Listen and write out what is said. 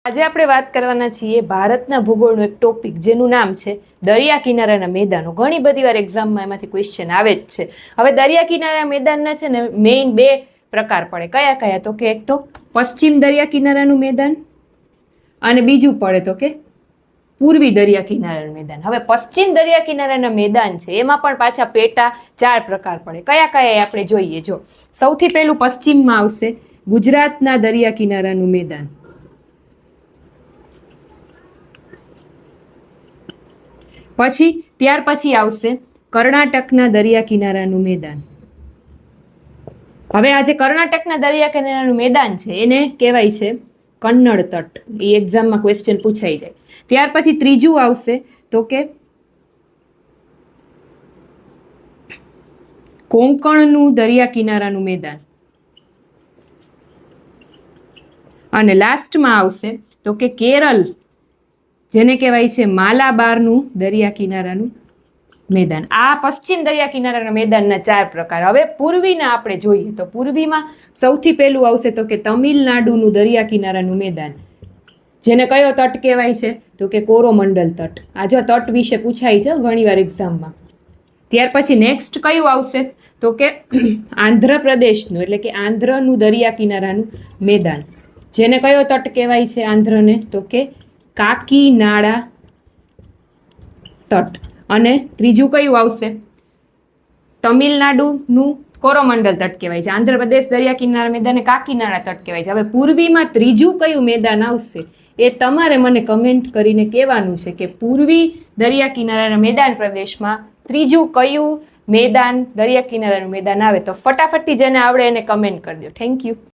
આજે આપણે વાત કરવાના છીએ ભારતના ભૂગોળનો એક ટોપિક જેનું નામ છે દરિયા કિનારાના મેદાનો. ઘણી બધી વાર એક્ઝામમાં એમાંથી ક્વેશ્ચન આવે જ છે. હવે દરિયા કિનારા મેદાનના છે ને મેઇન બે પ્રકાર પડે. કયા કયા? તો કે એક તો પશ્ચિમ દરિયા કિનારાનું મેદાન અને બીજું પડે તો કે પૂર્વી દરિયા કિનારાનું મેદાન. હવે પશ્ચિમ દરિયા કિનારાના મેદાન છે એમાં પણ પાછા પેટા 4 પ્રકાર પડે. કયા કયા આપણે જોઈએ. જો સૌથી પહેલું પશ્ચિમમાં આવશે ગુજરાતના દરિયા કિનારાનું મેદાન. પછી ત્યાર પછી આવશે કર્ણાટકના દરિયા કિનારાનું મેદાન. હવે આ જે કર્ણાટકના દરિયા કિનારાનું મેદાન છે એને કહેવાય છે કન્નડ તટ. એ એક્ઝામમાં ક્વેશ્ચન પૂછાઈ જાય. ત્યાર પછી ત્રીજું આવશે તો કે કોંકણનું દરિયા કિનારાનું મેદાન. અને લાસ્ટમાં આવશે તો કે કેરળ, જેને કહેવાય છે માલાબારનું દરિયા કિનારાનું મેદાન. આ પશ્ચિમ દરિયા કિનારાના મેદાનના 4 પ્રકાર. હવે પૂર્વીના આપણે જોઈએ તો પૂર્વીમાં સૌથી પહેલું આવશે તો કે તમિલનાડુનું દરિયા કિનારાનું મેદાન, જેને કયો તટ કહેવાય છે તો કે કોરોમંડલ તટ. આ જો તટ વિશે પૂછાય છે ઘણીવાર એક્ઝામમાં. ત્યાર પછી નેક્સ્ટ કયું આવશે તો કે આંધ્રપ્રદેશનું એટલે કે આંધ્રનું દરિયા કિનારાનું મેદાન, જેને કયો તટ કહેવાય છે આંધ્રને તો કે કાકીનાડા તટ. અને ત્રીજું કયું આવશે? તમિલનાડુનું કોરોમંડલ તટ કહેવાય છે. આંધ્રપ્રદેશ દરિયા કિનારા મેદાને કાકીનાડા તટ કહેવાય છે. હવે પૂર્વીમાં ત્રીજું કયું મેદાન આવશે એ તમારે મને કમેન્ટ કરીને કહેવાનું છે કે પૂર્વી દરિયા કિનારાના મેદાન પ્રદેશમાં ત્રીજું કયું મેદાન દરિયા કિનારાનું મેદાન આવે. તો ફટાફટથી જેને આવડે એને કમેન્ટ કરી દો. Thank you.